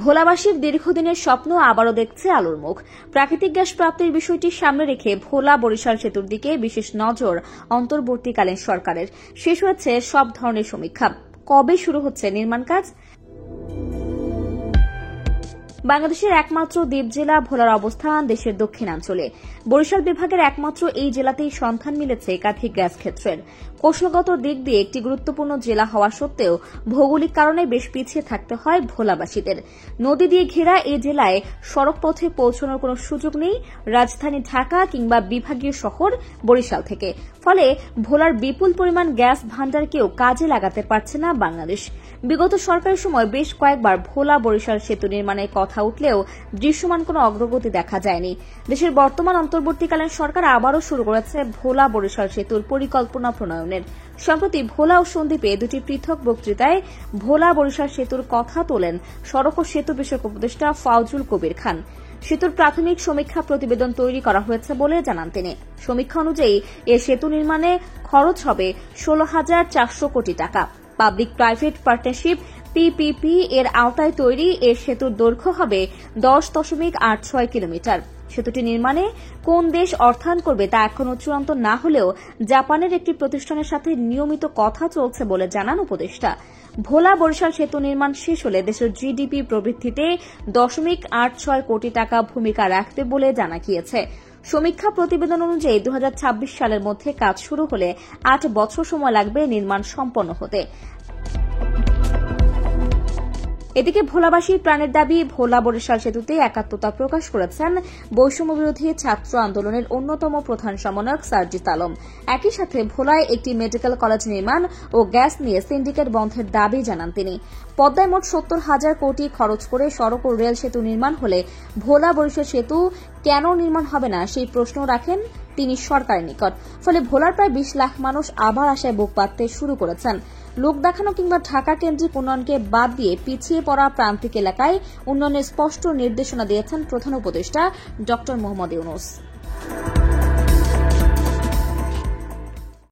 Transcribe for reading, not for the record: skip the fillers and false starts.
ভোলাবাসীর দীর্ঘদিনের স্বপ্ন আবারও দেখছে আলোর মুখ। প্রাকৃতিক গ্যাস প্রাপ্তির বিষয়টি সামনে রেখে ভোলা বরিশাল সেতুর দিকে বিশেষ নজর অন্তর্বর্তীকালীন সরকারের। শেষ হয়েছে সব ধরনের সমীক্ষা। কবে শুরু হচ্ছে নির্মাণ কাজ? বাংলাদেশের একমাত্র দ্বীপ জেলা ভোলার অবস্থান দেশের দক্ষিণাঞ্চলে। বরিশাল বিভাগের একমাত্র এই জেলাতেই সন্ধান মিলেছে একাধিক গ্যাস ক্ষেত্রের। কৌশলগত দিক দিয়ে একটি গুরুত্বপূর্ণ জেলা হওয়া সত্ত্বেও ভৌগোলিক কারণে বেশ পিছিয়ে থাকতে হয় ভোলাবাসীদের। নদী দিয়ে ঘেরা এই জেলায় সড়ক পথে পৌঁছানোর কোনো সুযোগ নেই রাজধানী ঢাকা কিংবা বিভাগীয় শহর বরিশাল থেকে। ফলে ভোলার বিপুল পরিমাণ গ্যাস ভাণ্ডারকেও কাজে লাগাতে পারছে না বাংলাদেশ। বিগত সরকারের সময় বেশ কয়েকবার ভোলা বরিশাল সেতু নির্মাণের কথা উঠলেও দৃশ্যমান কোনো অগ্রগতি দেখা যায়নি। দেশের বর্তমান অন্তর্বর্তীকালীন সরকার আবারও শুরু করেছে ভোলা বরিশাল সেতুর পরিকল্পনা প্রণয়নের। সম্প্রতি ভোলা ও সন্দ্বীপে দুটি পৃথক বক্তৃতায় ভোলা বরিশাল সেতুর কথা তোলেন সড়ক ও সেতু বিষয়ক উপদেষ্টা ফাউজুল কবির খান। সেতুর প্রাথমিক সমীক্ষা প্রতিবেদন তৈরি করা হয়েছে বলে জানান তিনি। সমীক্ষা অনুযায়ী এ সেতু নির্মাণে খরচ হবে 16,400 কোটি টাকা। পাবলিক প্রাইভেট পার্টনারশিপ পিপিপি এর আওতায় তৈরি এ সেতুর দৈর্ঘ্য হবে 10.86 কিলোমিটার। সেতুটি নির্মাণে কোন দেশ অর্থায়ন করবে তা এখনও চূড়ান্ত না হলেও জাপানের একটি প্রতিষ্ঠানের সাথে নিয়মিত কথা চলছে বলে জানান উপদেষ্টা। ভোলা বরিশাল সেতু নির্মাণ শেষ হলে দেশের জিডিপি প্রবৃদ্ধিতে 0.86 কোটি টাকা ভূমিকা রাখবে বলে জানা গিয়েছে। সমীক্ষা প্রতিবেদন অনুযায়ী 2026 সালের মধ্যে কাজ শুরু হলে 8 বছর সময় লাগবে নির্মাণ সম্পন্ন হতে। এদিকে ভোলাবাসীর প্রাণের দাবি ভোলা বরিশাল সেতুতে একাত্মতা প্রকাশ করেছেন বৈষম্যবিরোধী ছাত্র আন্দোলনের অন্যতম প্রধান সমন্বয়ক সার্জিস আলম। একই সাথে ভোলায় একটি মেডিকেল কলেজ নির্মাণ ও গ্যাস নিয়ে সিন্ডিকেট বন্ধের দাবি জানান তিনি। পদ্মায় মোট 70,000 কোটি খরচ করে সড়ক ও রেল সেতু নির্মাণ হলে ভোলা বরিশাল সেতু কেন নির্মাণ হবে না সেই প্রশ্ন রাখেন তিনি সরকারের নিকট। ফলে ভোলার প্রায় 20 লাখ মানুষ আবার আশায় বুক বাঁধতে শুরু করেছেন। লোক দেখানো কিংবা ঢাকা কেন্দ্রিক উন্নয়নকে বাদ দিয়ে পিছিয়ে পড়া প্রান্তিক এলাকায় উন্নয়নের স্পষ্ট নির্দেশনা দিয়েছেন প্রধান উপদেষ্টা ড. মোহাম্মদ ইউনূস।